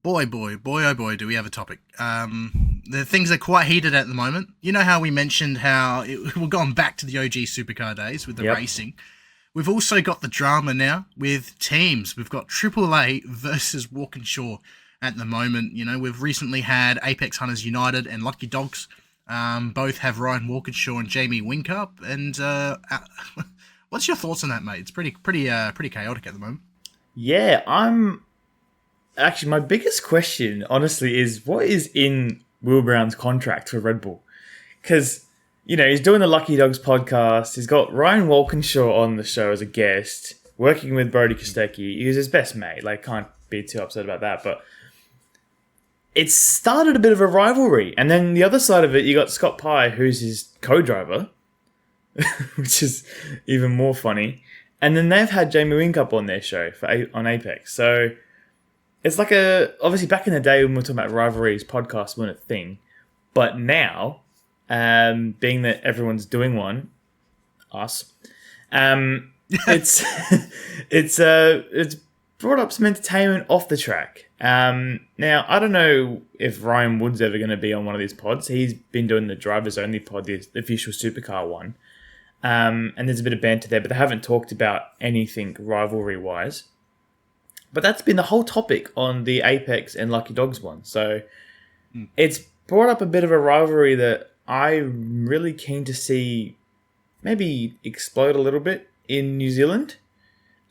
oh boy, do we have a topic. The things are quite heated at the moment. You know how we mentioned we're going back to the OG supercar days with the racing. We've also got the drama now with teams. We've got AAA versus Walkinshaw at the moment. You know, we've recently had Apex Hunters United and Lucky Dogs. Both have Ryan Walkinshaw and Jamie Whincup. And what's your thoughts on that, mate? It's pretty chaotic at the moment. Yeah, actually, my biggest question, honestly, is what is in Will Brown's contract for Red Bull? Because, you know, he's doing the Lucky Dogs podcast. He's got Ryan Walkinshaw on the show as a guest, working with Brody Kostecki. He's his best mate. Like, can't be too upset about that. But it's started a bit of a rivalry. And then the other side of it, you got Scott Pye, who's his co-driver, which is even more funny. And then they've had Jamie Whincup on their show on Apex. So it's like obviously back in the day when we were talking about rivalries, podcasts weren't a thing. But now, being that everyone's doing one, us, it's brought up some entertainment off the track. Now, I don't know if Ryan Wood's ever going to be on one of these pods. He's been doing the drivers only pod, the official supercar one. And there's a bit of banter there, but they haven't talked about anything rivalry-wise. But that's been the whole topic on the Apex and Lucky Dogs one. So it's brought up a bit of a rivalry that I'm really keen to see maybe explode a little bit in New Zealand.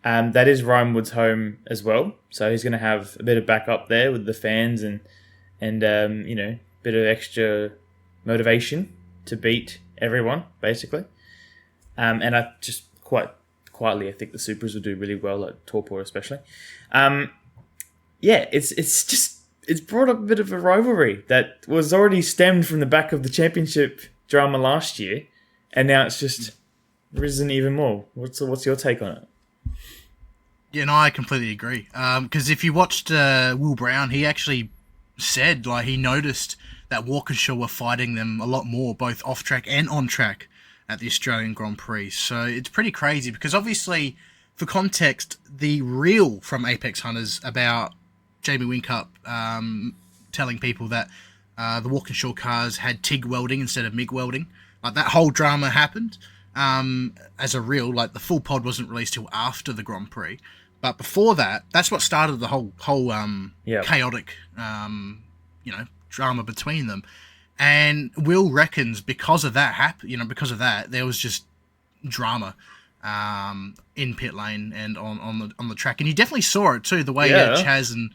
That is Ryan Wood's home as well. So he's going to have a bit of backup there with the fans and you know, a bit of extra motivation to beat everyone, basically. And I just quite quietly, I think the Supers will do really well at Torpor especially. It's brought up a bit of a rivalry that was already stemmed from the back of the championship drama last year, and now it's just risen even more. What's your take on it? Yeah, no, I completely agree. Because if you watched Will Brown, he actually said he noticed that Walkinshaw were fighting them a lot more, both off track and on track, at the Australian Grand Prix. So it's pretty crazy because obviously, for context, the reel from Apex Hunters about Jamie Whincup telling people that the Walkinshaw cars had TIG welding instead of MIG welding, that whole drama happened as a reel. The full pod wasn't released till after the Grand Prix. But before that, that's what started the whole chaotic drama between them. And Will reckons because of that there was just drama in pit lane and on the track, and you definitely saw it too. The way Chaz and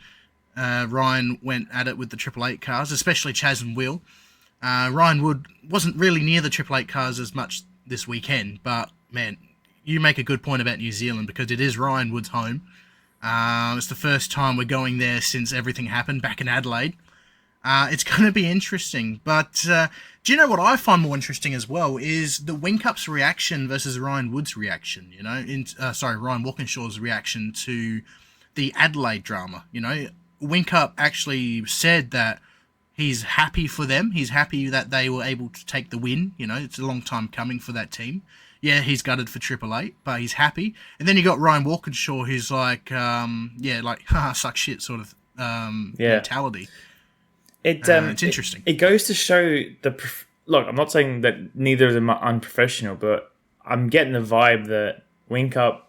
Ryan went at it with the 888 cars, especially Chaz and Will. Ryan Wood wasn't really near the 888 cars as much this weekend, but man, you make a good point about New Zealand because it is Ryan Wood's home. It's the first time we're going there since everything happened back in Adelaide. It's going to be interesting, but do you know what I find more interesting as well is the Whincup's reaction versus Ryan Wood's reaction, Ryan Walkinshaw's reaction to the Adelaide drama. Whincup actually said that he's happy for them. He's happy that they were able to take the win. It's a long time coming for that team. Yeah, he's gutted for 888, but he's happy. And then you got Ryan Walkinshaw who's haha, suck shit sort of mentality. It's interesting. It goes to show look, I'm not saying that neither of them are unprofessional, but I'm getting the vibe that Whincup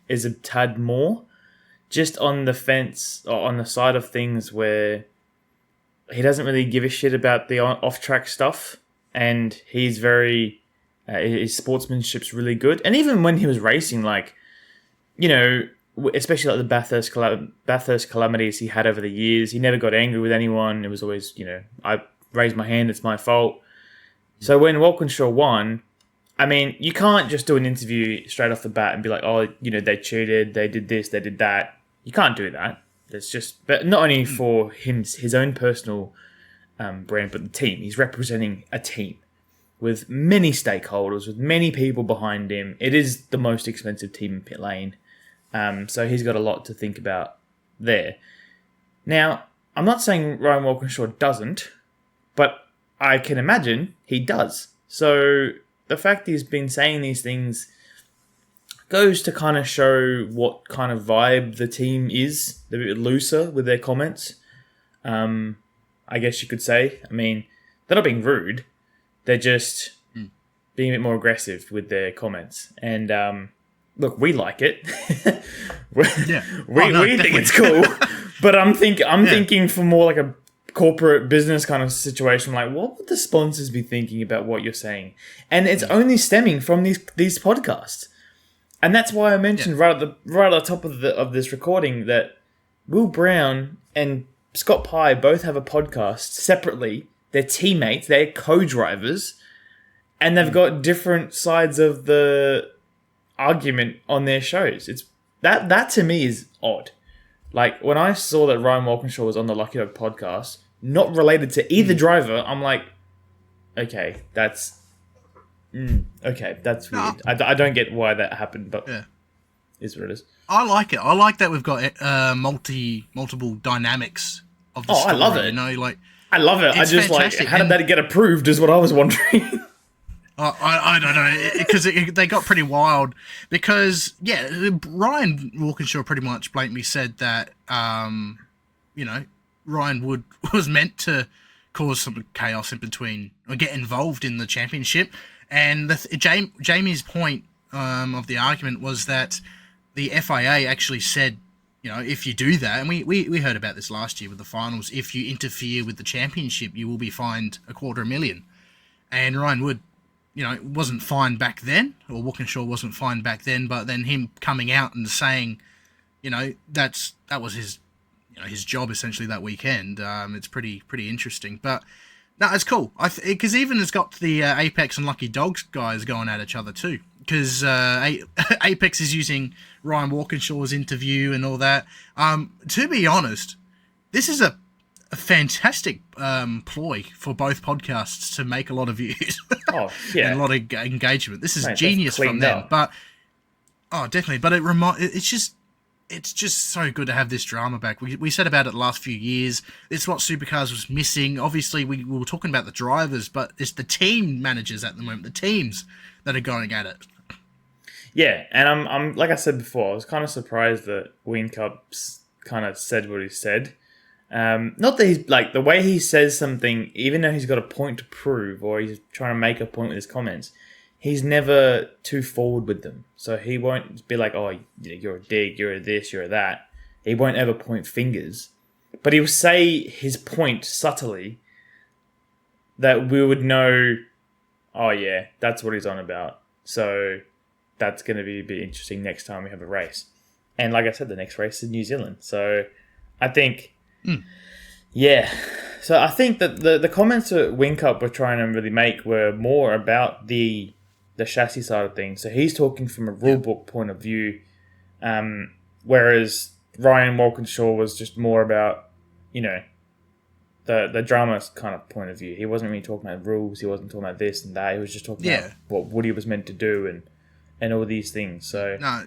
is a tad more just on the fence or on the side of things where he doesn't really give a shit about the off-track stuff, and he's very his sportsmanship's really good. And even when he was racing, especially the Bathurst calamities he had over the years, he never got angry with anyone. It was always, I raised my hand, it's my fault. So when Walkinshaw won, I mean, you can't just do an interview straight off the bat and be like, oh, they cheated, they did this, they did that. You can't do that. But not only for his own personal brand, but the team. He's representing a team with many stakeholders, with many people behind him. It is the most expensive team in pit lane. So he's got a lot to think about there. Now, I'm not saying Ryan Walkinshaw doesn't, but I can imagine he does. So the fact he's been saying these things goes to kind of show what kind of vibe the team is. They're a bit looser with their comments. I guess you could say. I mean, they're not being rude. They're just being a bit more aggressive with their comments. And look, we like it. we think it's cool. But I'm thinking for more like a corporate business kind of situation. Like, what would the sponsors be thinking about what you're saying? And it's only stemming from these podcasts. And that's why I mentioned right at the top of this recording that Will Brown and Scott Pye both have a podcast separately. They're teammates, they're co-drivers, and they've got different sides of the argument on their shows. It's that to me is odd. Like, when I saw that Ryan Walkinshaw was on the Lucky Dog podcast, not related to either driver, I'm like, okay, that's weird. I don't get why that happened, but is what it is. I like it. I like that we've got multiple dynamics of the story. I love it. You know, like, I love it. I just fantastic. Like, how did that get approved is what I was wondering. I don't know, because they got pretty wild. Because, Ryan Walkinshaw pretty much blatantly said that, Ryan Wood was meant to cause some chaos in between, or get involved in the championship. And Jamie's point of the argument was that the FIA actually said, if you do that, and we heard about this last year with the finals, if you interfere with the championship, you will be fined $250,000. And Ryan Wood, wasn't fined back then, or Walkinshaw wasn't fined back then, but then him coming out and saying, that was his, his job essentially that weekend. It's pretty interesting, but no, it's cool. Because even it's got the Apex and Lucky Dogs guys going at each other too. Because Apex is using Ryan Walkinshaw's interview and all that. To be honest, this is a fantastic ploy for both podcasts to make a lot of views. Oh, yeah. And a lot of engagement. This is genius from them. But definitely. But it's just so good to have this drama back. We said about it the last few years. It's what Supercars was missing. Obviously, we were talking about the drivers, but it's the team managers at the moment, the tems that are going at it. Yeah, and I'm like I said before, I was kind of surprised that Wingcup's kind of said what he said. Not that he's like the way he says something, even though he's got a point to prove or he's trying to make a point with his comments, he's never too forward with them. So he won't be like, oh, you're a dig, you're a this, you're a that. He won't ever point fingers. But he'll say his point subtly that we would know, oh yeah, that's what he's on about. So that's going to be a bit interesting next time we have a race. And like I said, the next race is New Zealand. So I think, So I think that the comments that Wingcup were trying to really make were more about the chassis side of things. So he's talking from a rulebook point of view, whereas Ryan Walkinshaw was just more about, the drama kind of point of view. He wasn't really talking about rules. He wasn't talking about this and that. He was just talking about what Woody was meant to do and all these things. So no,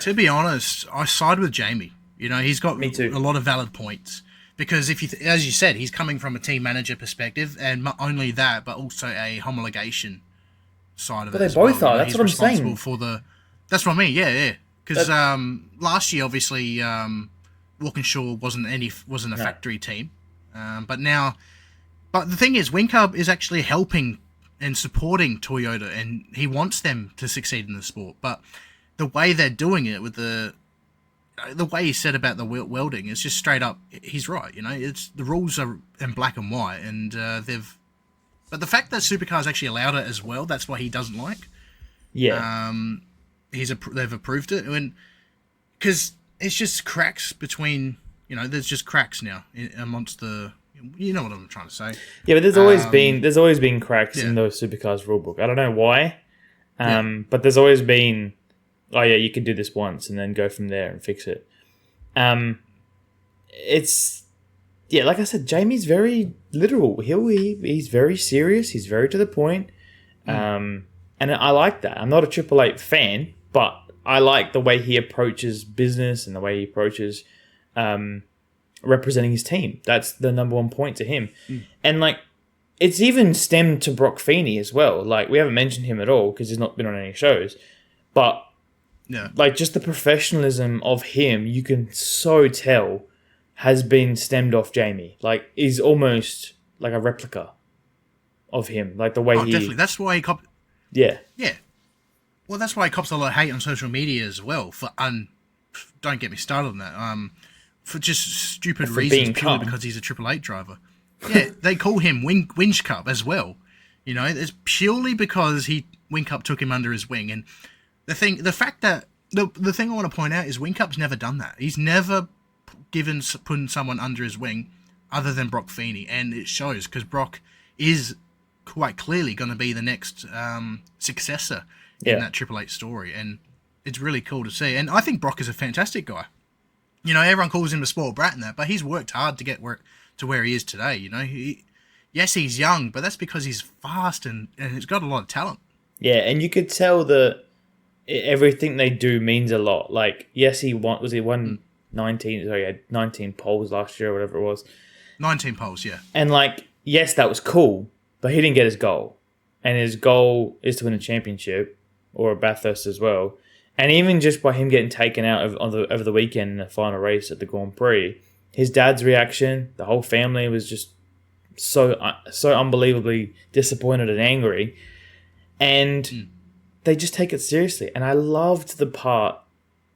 to be honest, I side with Jamie. He's got Me too. a lot of valid points. Because if you, as you said, he's coming from a team manager perspective, and not only that, but also a homologation side of it. But they both are. That's what I'm saying. That's what I mean. Yeah. Because last year, obviously, Walkinshaw wasn't a factory team, but the thing is, Wingcup is actually helping and supporting Toyota, and he wants them to succeed in the sport. But the way they're doing it with the way he said about the welding is just straight up. He's right. It's the rules are in black and white, and but the fact that Supercars actually allowed it as well, that's what he doesn't like. Yeah. They've approved it, because it's just cracks between. There's just cracks now amongst the. You know what I'm trying to say. Yeah, but there's always been cracks in the Supercars rulebook. I don't know why, but there's always been. Oh yeah, you can do this once and then go from there and fix it. It's like I said, Jamie's very literal. He's very serious. He's very to the point, and I like that. I'm not a Triple Eight fan, but I like the way he approaches business and the way he approaches representing his team. That's the number one point to him, and it's even stemmed to Brock Feeney as well. Like, we haven't mentioned him at all because he's not been on any shows, but. Yeah. Just the professionalism of him, you can so tell has been stemmed off Jamie. Like, is almost like a replica of him. Like, the way Oh, definitely. That's why he Yeah. Yeah. Well, that's why he cops a lot of hate on social media as well. Don't get me started on that. For just stupid reasons, purely because he's a Triple Eight driver. Yeah, they call him Winch Cup as well. You know, it's purely because Wing Cup took him under his wing. And the thing I want to point out is Wing Cup's never done that. He's never putting someone under his wing other than Brock Feeney, and it shows because Brock is quite clearly going to be the next successor in that Triple Eight story, and it's really cool to see. And I think Brock is a fantastic guy. You know, everyone calls him a spoiled brat and that, but he's worked hard to get to where he is today. You know, yes, he's young, but that's because he's fast and he's got a lot of talent. Yeah, and you could tell that everything they do means a lot. Like, yes, he won 19 poles last year or whatever it was. 19 poles, yeah. And like, yes, that was cool, but he didn't get his goal. And his goal is to win a championship or a Bathurst as well. And even just by him getting taken out over the weekend in the final race at the Grand Prix, his dad's reaction, the whole family was just so unbelievably disappointed and angry. And they just take it seriously. And I loved the part,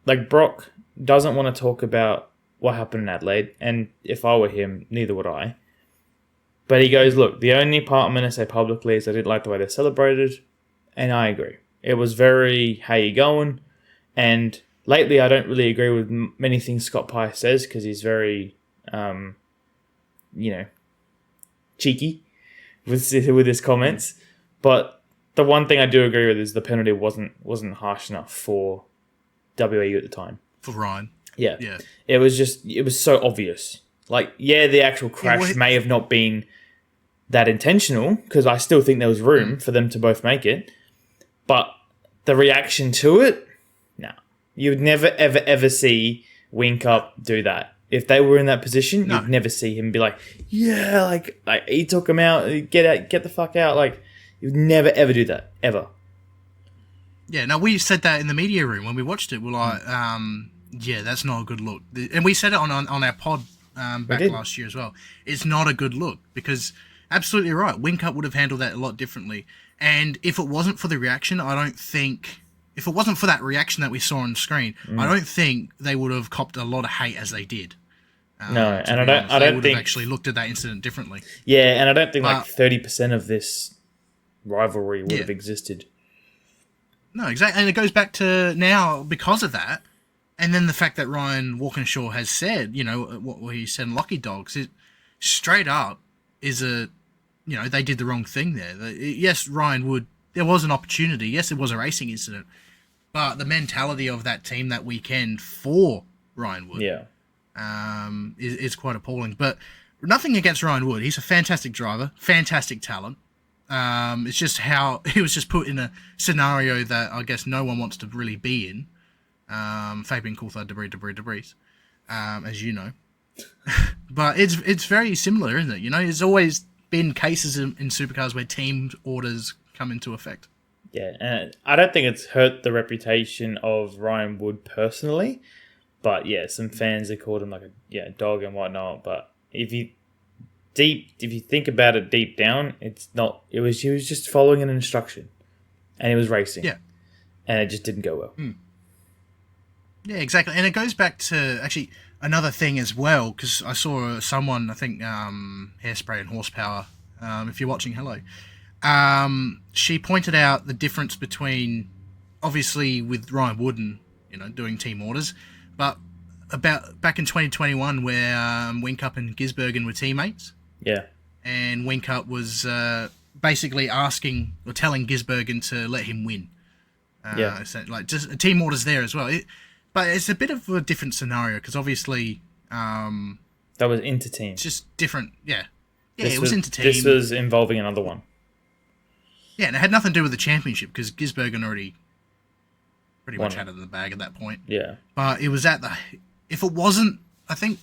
like, Brock doesn't want to talk about what happened in Adelaide. And if I were him, neither would I. But he goes, look, the only part I'm going to say publicly is I didn't like the way they celebrated. And I agree. It was very, how you going? And lately I don't really agree with many things Scott Pye says because he's very, cheeky with his comments. But the one thing I do agree with is the penalty wasn't harsh enough for WAU at the time. For Ryan. Yeah. It was so obvious. Like, yeah, the actual crash may have not been that intentional because I still think there was room for them to both make it. But the reaction to it, no. You would never, ever, ever see Wing Cup do that. If they were in that position, you'd never see him be like, yeah, like he took him out, get the fuck out. Like, you'd never, ever do that, ever. Yeah, no, we said that in the media room when we watched it. We're like, yeah, that's not a good look. And we said it on our pod back last year as well. It's not a good look because, absolutely right, Wing Cup would have handled that a lot differently. And if it wasn't for the reaction, if it wasn't for that reaction that we saw on screen, I don't think they would have copped a lot of hate as they did. No, and I don't they would think have actually looked at that incident differently. Yeah, and I don't think like 30% of this rivalry would have existed. No, exactly, and it goes back to now because of that, and then the fact that Ryan Walkinshaw has said, you know, what he said in Lucky Dogs, it straight up is they did the wrong thing there. Yes, Ryan Wood, there was an opportunity. Yes, it was a racing incident, but the mentality of that team that weekend for Ryan Wood, is quite appalling. But nothing against Ryan Wood. He's a fantastic driver, fantastic talent. It's just how he was just put in a scenario that I guess no one wants to really be in. Fabian Coulthard, debris, as you know. But it's very similar, isn't it? You know, there's always been cases in supercars where team orders come into effect. Yeah, and I don't think it's hurt the reputation of Ryan Wood personally, but yeah, some fans have called him like a dog and whatnot. But if you think about it deep down, it's not. He was just following an instruction, and he was racing. Yeah, and it just didn't go well. Yeah, exactly, and it goes back to actually another thing as well because I saw someone, I think Hairspray and Horsepower. If you're watching, hello. She pointed out the difference between, obviously, with Ryan Wood and doing team orders, but about back in 2021 where Wingcup and Gisbergen were teammates. Yeah. And Wingcup was basically asking or telling Gisbergen to let him win. So, like, just team orders there as well. But it's a bit of a different scenario because obviously that was inter-team. It's just different. Yeah. Yeah, it was inter-team. This was involving another one. Yeah, and it had nothing to do with the championship because Gisbergen already pretty much had it in the bag at that point. Yeah. But it was if it wasn't, I think,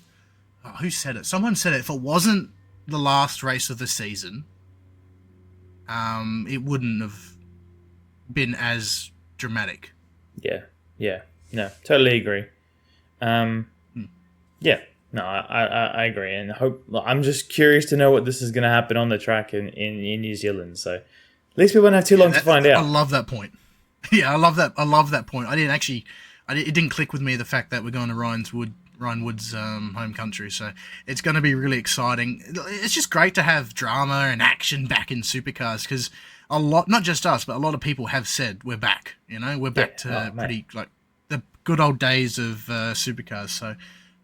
who said it? Someone said it. If it wasn't the last race of the season, it wouldn't have been as dramatic. Yeah. No, totally agree. Yeah. No, I agree, and hope. I'm just curious to know what this is going to happen on the track in New Zealand. So at least we won't have too long to find I out. love that point. Yeah, I love that. I love that point. It didn't click with me the fact that we're going to Ryan Wood's home country. So it's going to be really exciting. It's just great to have drama and action back in supercars because not just us, but a lot of people have said we're back. We're back to pretty like the good old days of supercars. So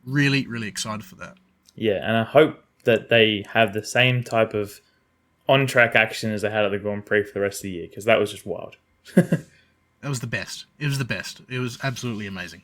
really, really excited for that. Yeah, and I hope that they have the same type of on-track action as they had at the Grand Prix for the rest of the year because that was just wild. That was the best. It was the best. It was absolutely amazing.